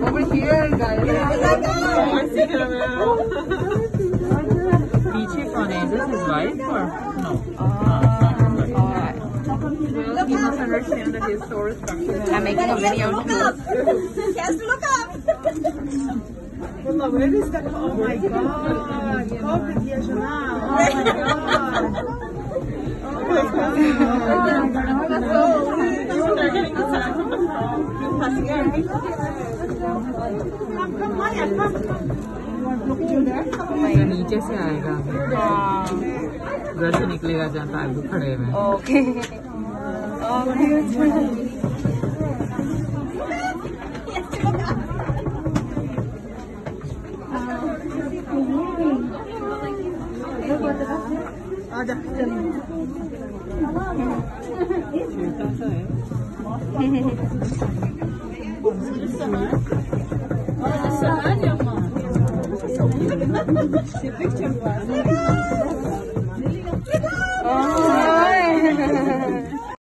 Over here, guys. Peachy Fernandez is white or no? Alright. Well, he must understand that his source structure. I'm making a video Look too. up! Yes, look up! Where is that? Oh my god! COVID years now. Oh my god! They're getting attacked from the front. Come, Maya, come. ये नीचे से आएगा घर से निकलेगा जहाँ तालू खड़े हुए हैं। ओके आजा छोटा सा है। Oh,